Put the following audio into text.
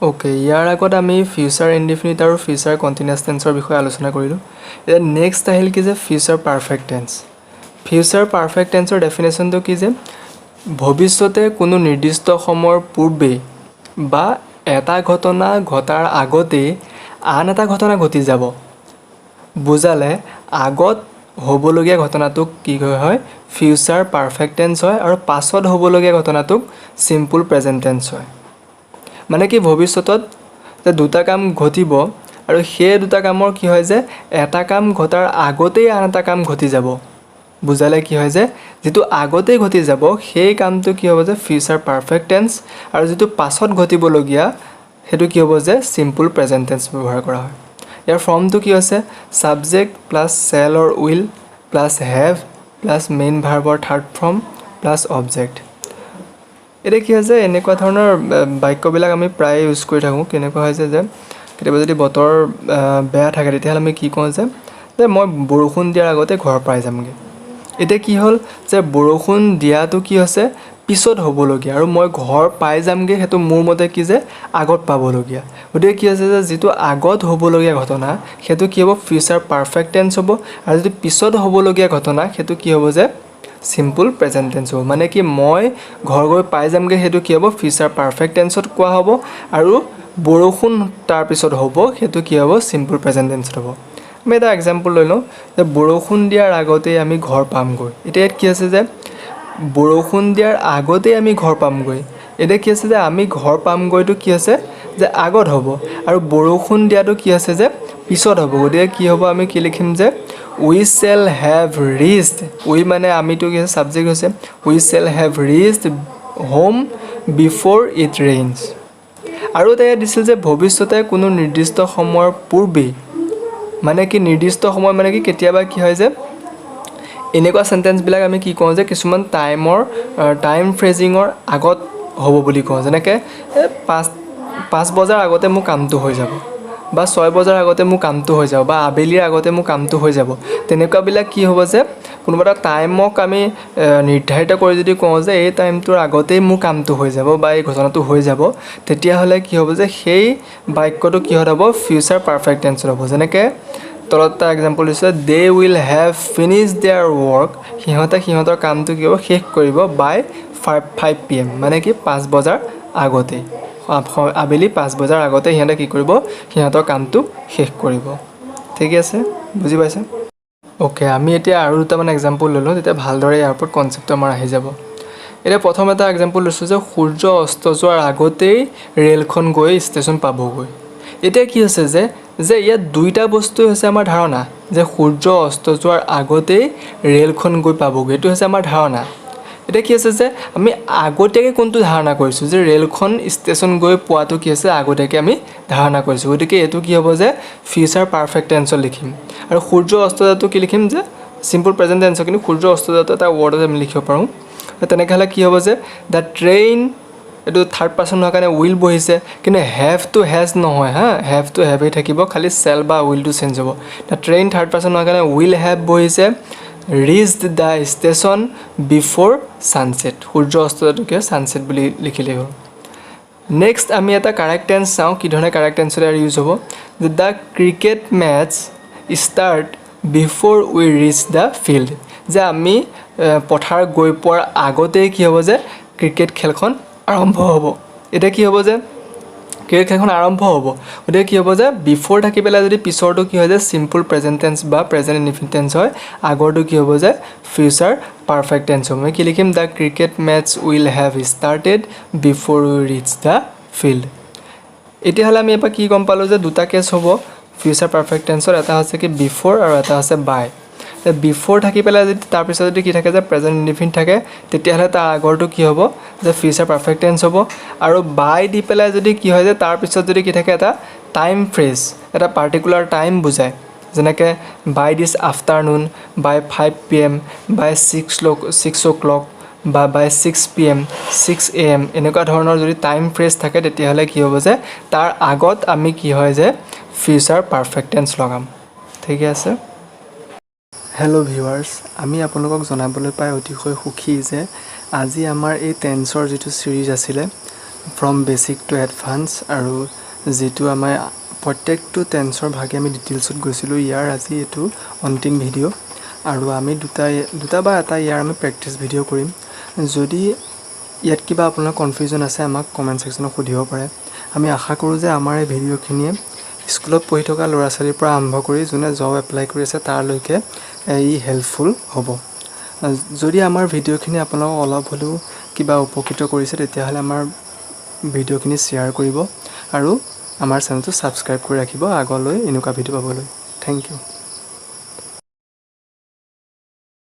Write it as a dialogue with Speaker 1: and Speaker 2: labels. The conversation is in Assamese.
Speaker 1: ওকে, ইয়াৰ আগত আমি ফিউচাৰ ইনডিফিনিট আৰু ফিউচাৰ কণ্টিনিউয়াছ টেন্সৰ বিষয়ে আলোচনা কৰিলোঁ। এতিয়া নেক্সট আহিল কি যে future perfect tense. Future perfect টেন্সৰ ডেফিনেশ্যনটো কি যে ভৱিষ্যতে কোনো নিৰ্দিষ্ট সময়ৰ পূৰ্বেই বা এটা ঘটনা ঘটাৰ আগতেই আন এটা ঘটনা ঘটি যাব। বুজালে আগত হ'বলগীয়া ঘটনাটোক কি হয় ফিউচাৰ পাৰফেক্ট টেন্স হয় আৰু পাছত হ'বলগীয়া ঘটনাটোক চিম্পল প্ৰেজেণ্ট টেন্স হয়। মানে কি ভৱিষ্যতত যে দুটা কাম ঘটিব আৰু সেই দুটা কামৰ কি হয় যে এটা কাম ঘটাৰ আগতেই আন এটা কাম ঘটি যাব। বুজালে কি হয় যে যিটো আগতেই ঘটি যাব সেই কামটো কি হ'ব যে ফিউচাৰ পাৰফেক্ট টেন্স আৰু যিটো পাছত ঘটিবলগীয়া সেইটো কি হ'ব যে চিম্পল প্ৰেজেণ্ট টেন্স ব্যৱহাৰ কৰা হয়। ইয়াৰ ফৰ্মটো কি হৈছে subject plus shall or will plus have plus main ভাৰ্বৰ থাৰ্ড ফৰ্ম প্লাছ অবজেক্ট। এতিয়া কি হৈছে এনেকুৱা ধৰণৰ বাক্যবিলাক আমি প্ৰায় ইউজ কৰি থাকোঁ। কেনেকুৱা হৈছে যে কেতিয়াবা যদি বতৰ বেয়া থাকে তেতিয়াহ'লে আমি কি কওঁ যে মই বৰষুণ দিয়াৰ আগতে ঘৰ পাই যামগৈ। এতিয়া কি হ'ল যে বৰষুণ দিয়াটো কি হৈছে পিছত হ'বলগীয়া আৰু মই ঘৰ পাই যামগৈ সেইটো মোৰ মতে কি যে আগত পাবলগীয়া। গতিকে কি হৈছে যে যিটো আগত হ'বলগীয়া ঘটনা সেইটো কি হ'ব ফিউচাৰ পাৰফেক্ট টেন্স হ'ব আৰু যিটো পিছত হ'বলগীয়া ঘটনা সেইটো কি হ'ব যে চিম্পল প্ৰেজেণ্ট টেন্স হ'ব। মানে কি মই ঘৰ গৈ পাই যামগৈ সেইটো কি হ'ব ফিউচাৰ পাৰফেক্ট টেন্সত কোৱা হ'ব আৰু বৰষুণ তাৰপিছত হ'ব সেইটো কি হ'ব চিম্পল প্ৰেজেণ্ট টেন্সত হ'ব। আমি এটা এক্সাম্পল লৈ লওঁ যে বৰষুণ দিয়াৰ আগতেই আমি ঘৰ পামগৈ। এতিয়া ইয়াত কি আছে যে বৰষুণ দিয়াৰ আগতেই আমি ঘৰ পামগৈ। এতিয়া কি আছে যে আমি ঘৰ পামগৈটো কি আছে যে আগত হ'ব আৰু বৰষুণ দিয়াটো কি আছে যে পিছত হ'ব। গতিকে কি হ'ব আমি কি লিখিম যে we shall have reached, we মানে আমিতো কি আছে ছাবজেক্ট হৈছে we shall have reached home before it rains. আৰু এটা ইয়াত দিছিল যে ভৱিষ্যতে কোনো নিৰ্দিষ্ট সময়ৰ পূৰ্বেই, মানে কি নিৰ্দিষ্ট সময় মানে কি কেতিয়াবা কি হয় যে এনেকুৱা চেণ্টেন্সবিলাক আমি কি কওঁ যে কিছুমান টাইম ফ্ৰেজিঙৰ আগত হ'ব বুলি কওঁ। যেনেকৈ 5 বজাৰ আগতে মোৰ কামটো হৈ যাব বা 6 বজাৰ আগতে মোৰ কামটো হৈ যাব বা আবেলিৰ আগতে মোৰ কামটো হৈ যাব। তেনেকুৱাবিলাক কি হ'ব যে কোনোবা এটা টাইমক আমি নিৰ্ধাৰিত কৰি যদি কওঁ যে এই টাইমটোৰ আগতেই মোৰ কামটো হৈ যাব বা এই ঘটনাটো হৈ যাব তেতিয়াহ'লে কি হ'ব যে সেই বাক্যটো কিহত হ'ব ফিউচাৰ পাৰফেক্ট টেন্সত হ'ব। যেনেকৈ তলত এটা এক্সাম্পল দিছে they will have finish their work, সিহঁতে সিহঁতৰ কামটো কি হ'ব শেষ কৰিব বাই 5 PM, মানে কি 5 বজাৰ আগতেই, আবেলি 5 বজাৰ আগতে সিহঁতে কি কৰিব সিহঁতৰ কামটো শেষ কৰিব। ঠিকে আছে, বুজি পাইছে? অ'কে, আমি এতিয়া আৰু দুটামান এক্সাম্পল ল'লোঁ তেতিয়া ভালদৰে ইয়াৰ ওপৰত কনচেপ্টটো আমাৰ আহি যাব। এতিয়া প্ৰথম এটা এক্সাম্পল লৈছোঁ যে সূৰ্য অস্ত যোৱাৰ আগতেই ৰে'লখন গৈ ষ্টেচন পাবগৈ। এতিয়া কি হৈছে যে ইয়াত দুইটা বস্তুৱে হৈছে আমাৰ ধাৰণা যে সূৰ্য অস্ত যোৱাৰ আগতেই ৰে'লখন গৈ পাবগৈ, এইটো হৈছে আমাৰ ধাৰণা। এতিয়া কি হৈছে যে আমি আগতীয়াকৈ কোনটো ধাৰণা কৰিছোঁ যে ৰে'লখন ষ্টেচন গৈ পোৱাটো কি হৈছে আগতীয়াকৈ আমি ধাৰণা কৰিছোঁ। গতিকে এইটো কি হ'ব যে ফিউচাৰ পাৰফেক্ট টেন্সত লিখিম আৰু সূৰ্য অস্ত যোৱাটো কি লিখিম যে চিম্পল প্ৰেজেণ্ট টেন্সত, কিন্তু সূৰ্য অস্ত যোৱাটো এটা ৱৰ্ডত আমি লিখিব পাৰোঁ। তেনেকৈ হ'লে কি হ'ব যে দ্য ট্ৰেইন, এইটো থাৰ্ড পাৰ্চন হোৱাৰ কাৰণে উইল বহিছে কিন্তু হেভ টু হেজ নহয় হা, হেভ টু হেভেই থাকিব, খালি চেল বা উইলটো চেঞ্জ হ'ব। দ্য ট্ৰেইন থাৰ্ড পাৰ্চন হোৱাৰ কাৰণে উইল হেভ বহিছে reached the station before sunset, সূৰ্য অস্ত যোৱাটোকে ছানছেট বুলি লিখিলেই হ'ল। নেক্সট আমি এটা কাৰেক্ট টেন্স চাওঁ কি ধৰণে কাৰেক্ট টেন্সত ইয়াৰ ইউজ হ'ব যে the cricket matches start before we reach the field, যে আমি পথাৰ গৈ পোৱাৰ আগতেই কি হ'ব যে ক্ৰিকেট খেলখন আৰম্ভ হ'ব। এতিয়া কি হ'ব যে ক্ৰিকেট খেলখন আৰম্ভ হ'ব, গতিকে কি হ'ব যে বিফ'ৰ থাকি পেলাই যদি পিছৰটো কি হয় যে চিম্পল প্ৰেজেণ্ট টেন্স বা প্ৰেজেণ্ট ইনডিফিনিট টেন্স হয়, আগৰটো কি হ'ব যে ফিউচাৰ পাৰফেক্ট টেন্স হ'ব। মই কি লিখিম the cricket matches will have started before we reach the field. এতিয়াহ'লে আমি এবাৰ কি গম পালোঁ যে দুটা কেছ হ'ব ফিউচাৰ পাৰফেক্ট টেন্সত, এটা হৈছে কি বিফ'ৰ আৰু এটা হৈছে বাই। বিফ'ৰ থাকি পেলাই যদি তাৰপিছত যদি কি থাকে যে প্ৰেজেণ্ট ইনডিফিনিট থাকে তেতিয়াহ'লে তাৰ আগৰটো কি হ'ব যে ফিউচাৰ পাৰফেক্ট টেন্স হ'ব। আৰু বাই দি পেলাই যদি কি হয় যে তাৰপিছত যদি কি থাকে এটা টাইম ফ্ৰেজ, এটা পাৰ্টিকুলাৰ টাইম বুজায়, যেনেকৈ বাই দিছ আফটাৰনুন, বাই 5 PM, বাই 6 o'clock বা বাই 6 PM, 6 AM, এনেকুৱা ধৰণৰ যদি টাইম ফ্ৰেজ থাকে তেতিয়াহ'লে কি হ'ব যে তাৰ আগত আমি কি হয় যে ফিউচাৰ পাৰফেক্ট টেন্স লগাম। ঠিকে আছে। হেল্ল' ভিউৱাৰ্ছ, আমি আপোনালোকক জনাবলৈ পাই অতিশয় সুখী যে আজি আমাৰ এই টেন্সৰ যিটো ছিৰিজ আছিলে ফ্ৰম বেচিক টু এডভান্স আৰু যিটো আমাৰ প্ৰত্যেকটো টেন্সৰ ভাগে আমি ডিটেইলছত গৈছিলোঁ ইয়াৰ আজি এইটো অন্তিম ভিডিঅ' আৰু আমি দুটা বা এটা ইয়াৰ আমি প্ৰেক্টিছ ভিডিঅ' কৰিম যদি ইয়াত কিবা আপোনাৰ কনফিউজন আছে আমাক কমেণ্ট ছেকশ্যনত সুধিব পাৰে আমি আশা কৰোঁ যে আমাৰ এই ভিডিঅ'খিনিয়ে স্কুলত পঢ়ি থকা ল'ৰা ছোৱালীৰ পৰা আৰম্ভ কৰি যোনে জব এপ্লাই কৰি আছে তাৰলৈকে ই হেল্পফুল হ'ব যদি আমাৰ ভিডিঅ'খিনি আপোনাক অলপ হ'লেও কিবা উপকৃত কৰিছে তেতিয়াহ'লে আমাৰ ভিডিঅ'খিনি শ্বেয়াৰ কৰিব আৰু আমাৰ চেনেলটো ছাবস্ক্ৰাইব কৰি ৰাখিব আগলৈ এনেকুৱা ভিডিঅ' পাবলৈ থেংক ইউ